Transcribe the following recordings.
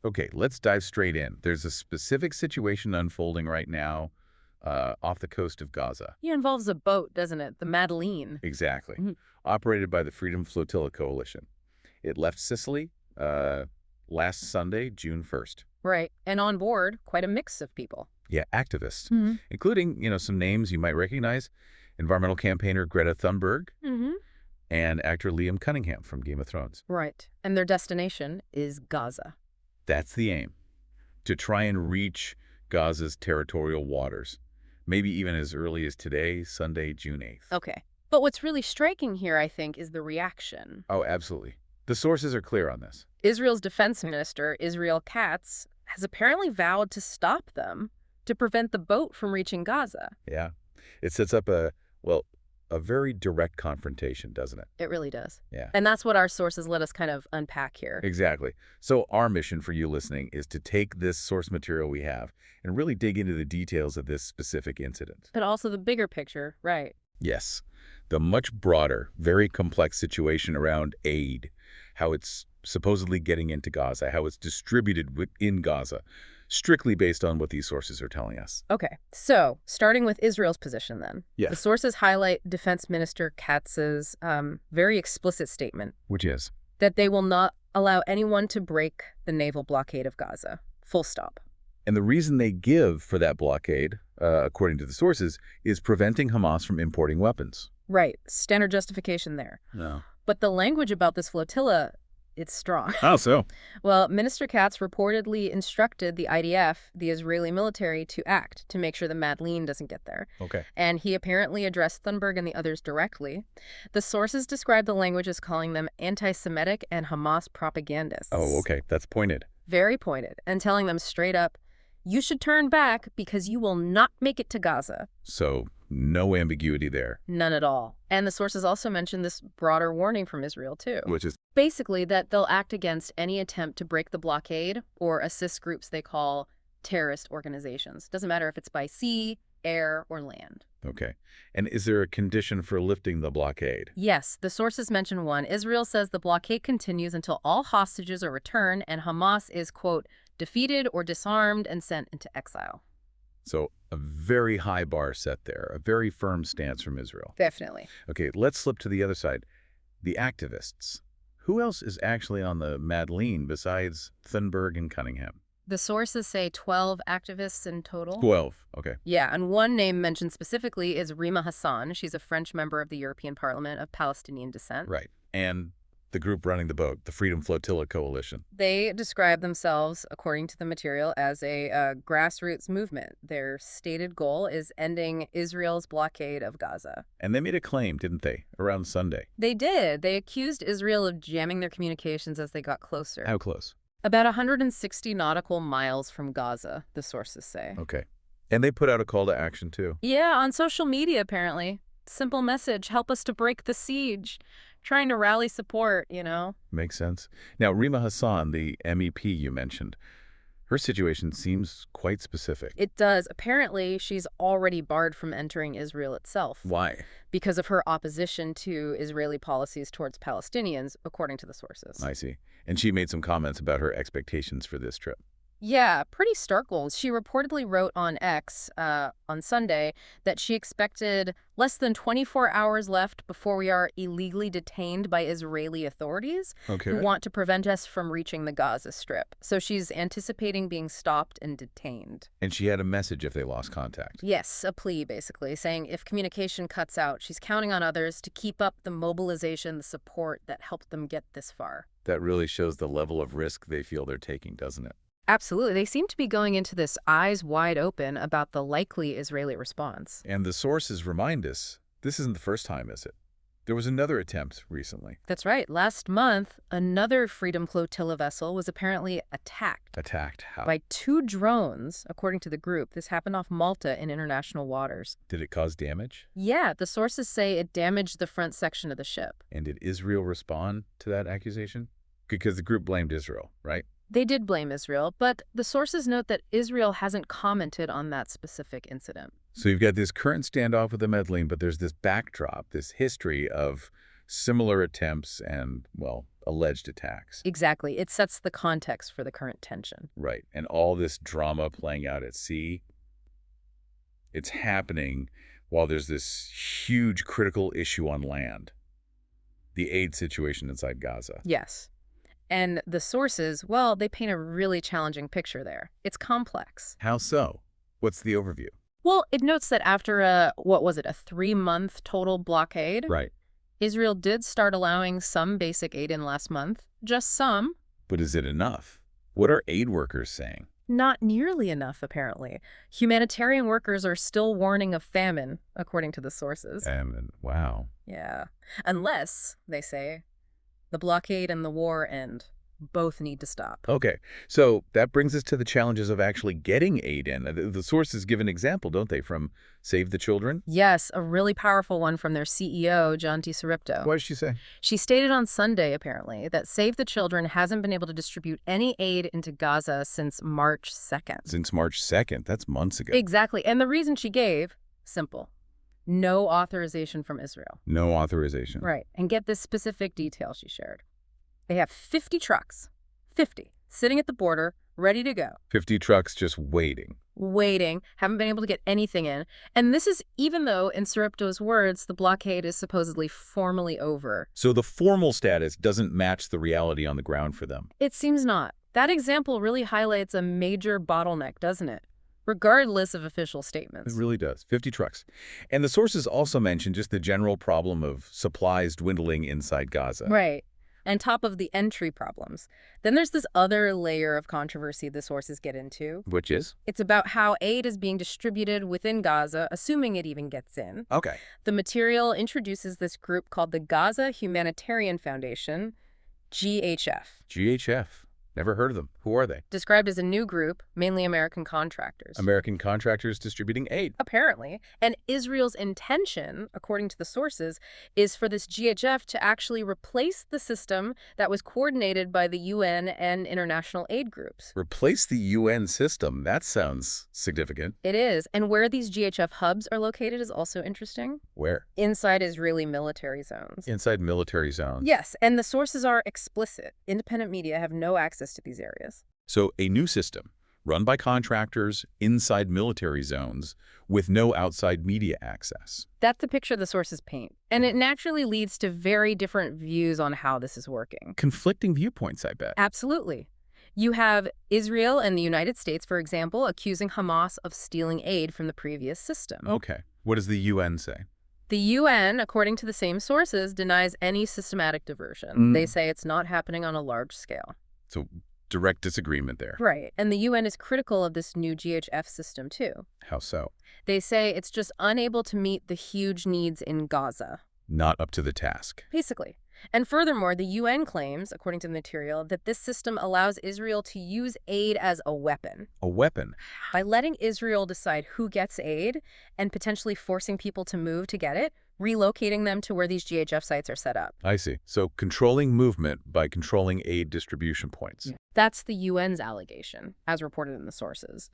Okay, let's dive straight in. There's a specific situation unfolding right now off the coast of Gaza. It involves a boat, doesn't it? The Madeleine. Exactly. Mhm. Operated by the Freedom Flotilla Coalition. It left Sicily last Sunday, June 1st. Right. And on board, quite a mix of people. Yeah, activists, Mm-hmm. including, some names you might recognize. Environmental campaigner Greta Thunberg Mm-hmm. and actor Liam Cunningham from Game of Thrones. Right. And their destination is Gaza. That's the aim, to try and reach Gaza's territorial waters, maybe even as early as today, Sunday, June 8th. Okay. But what's really striking here, I think, is the reaction. Oh, absolutely. The sources are clear on this. Israel's defense minister, Israel Katz, has apparently vowed to stop them to prevent the boat from reaching Gaza. Yeah. It sets up a very direct confrontation, doesn't it? It really does. Yeah. And that's what our sources let us kind of unpack here. Exactly. So our mission for you listening is to take this source material we have and really dig into the details of this specific incident. But also the bigger picture, right? Yes. The much broader, very complex situation around aid, how it's supposedly getting into Gaza, how it's distributed within Gaza, strictly based on what these sources are telling us. Okay, so starting with Israel's position then. Yes. The sources highlight Defense Minister Katz's very explicit statement Which is? that they will not allow anyone to break the naval blockade of Gaza. Full stop. And the reason they give for that blockade, according to the sources, is preventing Hamas from importing weapons. Right, standard justification there. No. But the language about this flotilla, it's strong. How so? Well, Minister Katz reportedly instructed the IDF, the Israeli military, to act to make sure the Madeleine doesn't get there. Okay. And he apparently addressed Thunberg and the others directly. The sources describe the language as calling them anti-Semitic and Hamas propagandists. Oh, okay. That's pointed. Very pointed, and telling them straight up, you should turn back because you will not make it to Gaza. So no ambiguity there. None at all. And the sources also mentioned this broader warning from Israel, too. Which is? Basically, that they'll act against any attempt to break the blockade or assist groups they call terrorist organizations. Doesn't matter if it's by sea, air, or land. Okay. And is there a condition for lifting the blockade? Yes, the sources mention one. Israel says the blockade continues until all hostages are returned and Hamas is, quote, defeated or disarmed and sent into exile. So a very high bar set there, a very firm stance from Israel. Definitely. Okay, let's slip to the other side. The activists. Who else is actually on the Madeleine besides Thunberg and Cunningham? The sources say 12 activists in total. 12. Okay. Yeah, and one name mentioned specifically is Rima Hassan. She's a French member of the European Parliament of Palestinian descent. Right. And the group running the boat, the Freedom Flotilla Coalition. They describe themselves, according to the material, as a grassroots movement. Their stated goal is ending Israel's blockade of Gaza. And they made a claim, didn't they, around Sunday? They did. They accused Israel of jamming their communications as they got closer. How close? About 160 nautical miles from Gaza, the sources say. Okay. And they put out a call to action, too. Yeah, on social media, apparently. Simple message, help us to break the siege. Trying to rally support, you know. Makes sense. Now, Rima Hassan, the MEP you mentioned, her situation seems quite specific. It does. Apparently, she's already barred from entering Israel itself. Why? Because of her opposition to Israeli policies towards Palestinians, according to the sources. I see. And she made some comments about her expectations for this trip. Yeah, pretty stark goals. She reportedly wrote on X on Sunday that she expected less than 24 hours left before we are illegally detained by Israeli authorities who want to prevent us from reaching the Gaza Strip. So she's anticipating being stopped and detained. And she had a message if they lost contact. Yes, a plea, basically, saying if communication cuts out, she's counting on others to keep up the mobilization, the support that helped them get this far. That really shows the level of risk they feel they're taking, doesn't it? Absolutely. They seem to be going into this eyes wide open about the likely Israeli response. And the sources remind us, this isn't the first time, is it? There was another attempt recently. That's right. Last month, another Freedom Flotilla vessel was apparently attacked. Attacked how? By 2 drones, according to the group. This happened off Malta in international waters. Did it cause damage? Yeah, the sources say it damaged the front section of the ship. And did Israel respond to that accusation? Because the group blamed Israel, right? They did blame Israel, but the sources note that Israel hasn't commented on that specific incident. So you've got this current standoff with the Madeleine, but there's this backdrop, this history of similar attempts and, well, alleged attacks. Exactly. It sets the context for the current tension. Right. And all this drama playing out at sea, it's happening while there's this huge critical issue on land, the aid situation inside Gaza. Yes. And the sources, well, they paint a really challenging picture there. It's complex. How so? What's the overview? Well, it notes that after a 3-month total blockade, Right. Israel did start allowing some basic aid in last month. Just some. But is it enough? What are aid workers saying? Not nearly enough, apparently. Humanitarian workers are still warning of famine, according to the sources. Wow. Yeah. Unless, they say, the blockade and the war end. Both need to stop. Okay, so that brings us to the challenges of actually getting aid in. The sources give an example, don't they, from Save the Children? Yes, a really powerful one from their CEO, John Sarepto. What did she say? She stated on Sunday, apparently, that Save the Children hasn't been able to distribute any aid into Gaza since March 2nd. Since March 2nd. That's months ago. Exactly. And the reason she gave, simple. No authorization from Israel. No authorization. Right. And get this specific detail she shared. They have 50 trucks, 50, sitting at the border, ready to go. 50 trucks just waiting. Haven't been able to get anything in. And this is even though, in Sarepto's words, the blockade is supposedly formally over. So the formal status doesn't match the reality on the ground for them. It seems not. That example really highlights a major bottleneck, doesn't it? Regardless of official statements. It really does. 50 trucks. And the sources also mention just the general problem of supplies dwindling inside Gaza. Right. And top of the entry problems. Then there's this other layer of controversy the sources get into. Which is? It's about how aid is being distributed within Gaza, assuming it even gets in. Okay. The material introduces this group called the Gaza Humanitarian Foundation, GHF. GHF. Never heard of them. Who are they? Described as a new group, mainly American contractors. American contractors distributing aid. Apparently. And Israel's intention, according to the sources, is for this GHF to actually replace the system that was coordinated by the UN and international aid groups. Replace the UN system? That sounds significant. It is. And where these GHF hubs are located is also interesting. Where? Inside Israeli military zones. Inside military zones. Yes, and the sources are explicit. Independent media have no access to these areas. So a new system, run by contractors inside military zones with no outside media access. That's the picture the sources paint. And it naturally leads to very different views on how this is working. Conflicting viewpoints, I bet. Absolutely. You have Israel and the United States, for example, accusing Hamas of stealing aid from the previous system. Okay. What does the UN say? The UN, according to the same sources, denies any systematic diversion. They say it's not happening on a large scale. So direct disagreement there. Right. And the UN is critical of this new GHF system, too. How so? They say it's just unable to meet the huge needs in Gaza. Not up to the task. Basically. And furthermore, the UN claims, according to the material, that this system allows Israel to use aid as a weapon. A weapon? By letting Israel decide who gets aid and potentially forcing people to move to get it, relocating them to where these GHF sites are set up. I see. So controlling movement by controlling aid distribution points. That's the UN's allegation, as reported in the sources.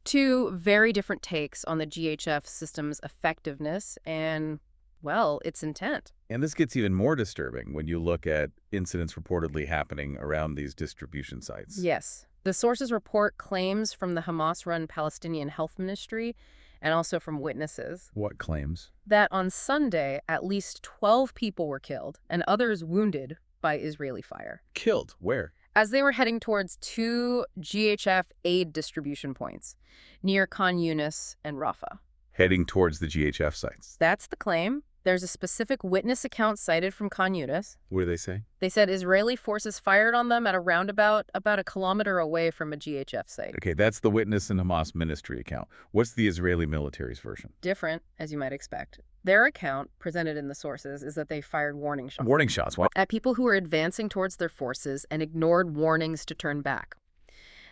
Two very different takes on the GHF system's effectiveness and, well, its intent. And this gets even more disturbing when you look at incidents reportedly happening around these distribution sites. Yes. The sources report claims from the Hamas-run Palestinian Health Ministry and also from witnesses. What claims? That on Sunday, at least 12 people were killed and others wounded by Israeli fire. Killed? Where? As they were heading towards two GHF aid distribution points near Khan Yunis and Rafah. Heading towards the GHF sites. That's the claim. There's a specific witness account cited from Khan Yunis. What do they say? They said Israeli forces fired on them at a roundabout about a kilometer away from a GHF site. Okay, that's the witness and Hamas ministry account. What's the Israeli military's version? Different, as you might expect. Their account, presented in the sources, is that they fired warning shots. Warning shots? What? At people who were advancing towards their forces and ignored warnings to turn back.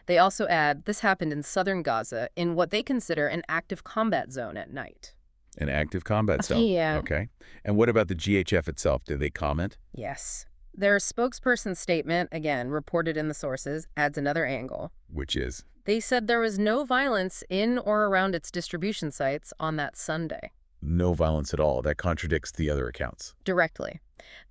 They also add this happened in southern Gaza in what they consider an active combat zone at night. An active combat zone? Yeah. Okay. And what about the GHF itself? Did they comment? Yes. Their spokesperson's statement, again, reported in the sources, adds another angle. Which is? They said there was no violence in or around its distribution sites on that Sunday. No violence at all. That contradicts the other accounts. Directly.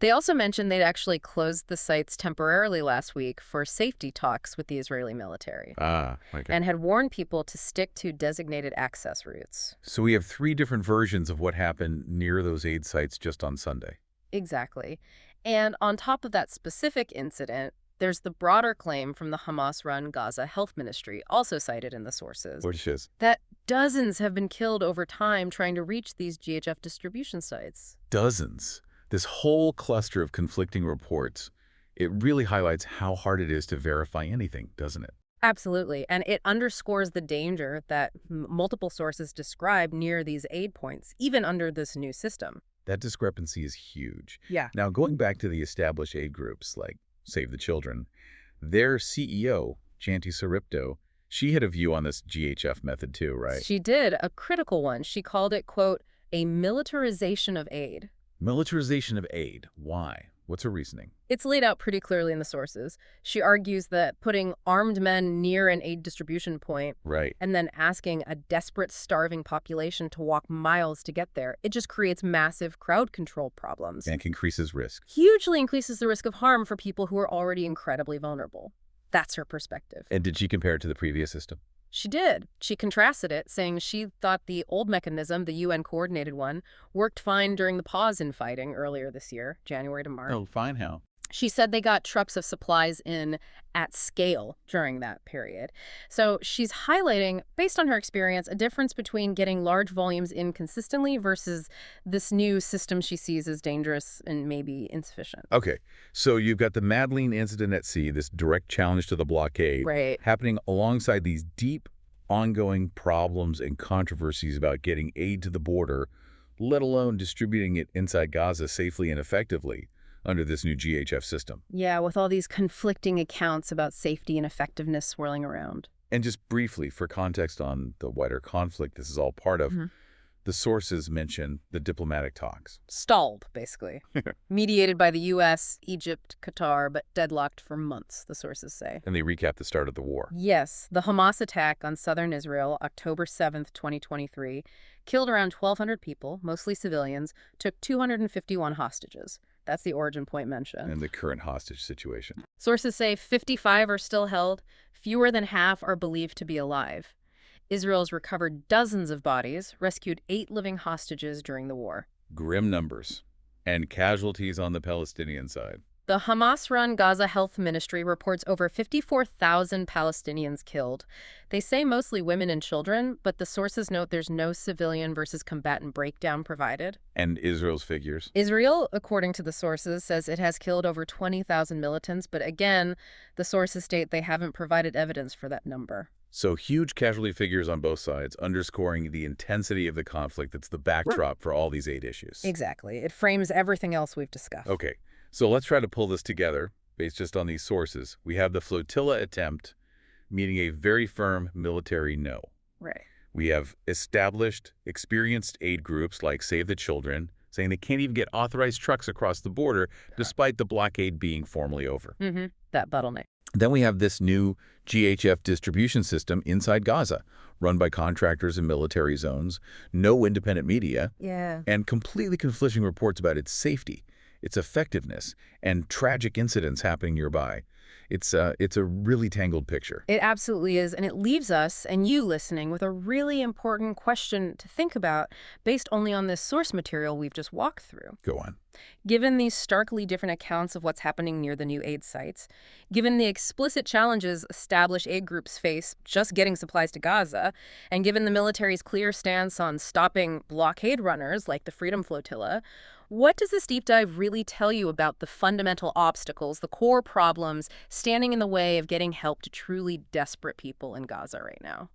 They also mentioned they'd actually closed the sites temporarily last week for safety talks with the Israeli military Ah, okay. and had warned people to stick to designated access routes. So we have three different versions of what happened near those aid sites just on Sunday. Exactly. And on top of that specific incident, there's the broader claim from the Hamas-run Gaza Health Ministry, also cited in the sources, Which is that dozens have been killed over time trying to reach these GHF distribution sites. dozens. This whole cluster of conflicting reports, it really highlights how hard it is to verify anything, doesn't it? Absolutely. And it underscores the danger that multiple sources describe near these aid points, even under this new system. That discrepancy is huge. Yeah. Now, going back to the established aid groups like Save the Children, their CEO, Janti Saripto, she had a view on this GHF method too, right? She did, a critical one. She called it, quote, a militarization of aid. Militarization of aid. Why? What's her reasoning? It's laid out pretty clearly in the sources. She argues that putting armed men near an aid distribution point Right. and then asking a desperate, starving population to walk miles to get there, it just creates massive crowd control problems. And increases risk. Hugely increases the risk of harm for people who are already incredibly vulnerable. That's her perspective. And did she compare it to the previous system? She did. She contrasted it, saying she thought the old mechanism, the UN-coordinated one, worked fine during the pause in fighting earlier this year, January to March. Oh, fine. How? She said they got trucks of supplies in at scale during that period. So she's highlighting, based on her experience, a difference between getting large volumes in consistently versus this new system she sees as dangerous and maybe insufficient. Okay, so you've got the Madeleine incident at sea, this direct challenge to the blockade, Right. happening alongside these deep, ongoing problems and controversies about getting aid to the border, let alone distributing it inside Gaza safely and effectively under this new GHF system. Yeah, with all these conflicting accounts about safety and effectiveness swirling around. And just briefly, for context on the wider conflict this is all part of, the sources mention the diplomatic talks. Stalled, basically. Mediated by the U.S., Egypt, Qatar, but deadlocked for months, the sources say. And they recap the start of the war. Yes, the Hamas attack on southern Israel, October 7th, 2023, killed around 1,200 people, mostly civilians, took 251 hostages. That's the origin point mentioned. And the current hostage situation. Sources say 55 are still held. Fewer than half are believed to be alive. Israel's recovered dozens of bodies, rescued 8 living hostages during the war. Grim numbers. And casualties on the Palestinian side. The Hamas-run Gaza Health Ministry reports over 54,000 Palestinians killed. They say mostly women and children, but the sources note there's no civilian versus combatant breakdown provided. And Israel's figures? Israel, according to the sources, says it has killed over 20,000 militants, but again, the sources state they haven't provided evidence for that number. So huge casualty figures on both sides, underscoring the intensity of the conflict that's the backdrop for all these aid issues. Exactly. It frames everything else we've discussed. Okay, so let's try to pull this together based just on these sources. We have the flotilla attempt meeting a very firm military no. Right. We have established, experienced aid groups like Save the Children saying they can't even get authorized trucks across the border despite the blockade being formally over. That bottleneck. Then we have this new GHF distribution system inside Gaza, run by contractors in military zones, no independent media, and completely conflicting reports about its safety, its effectiveness, and tragic incidents happening nearby. It's a really tangled picture. It absolutely is, and it leaves us, and you listening, with a really important question to think about based only on this source material we've just walked through. Go on. Given these starkly different accounts of what's happening near the new aid sites, given the explicit challenges established aid groups face just getting supplies to Gaza, and given the military's clear stance on stopping blockade runners like the Freedom Flotilla, what does this deep dive really tell you about the fundamental obstacles, the core problems standing in the way of getting help to truly desperate people in Gaza right now?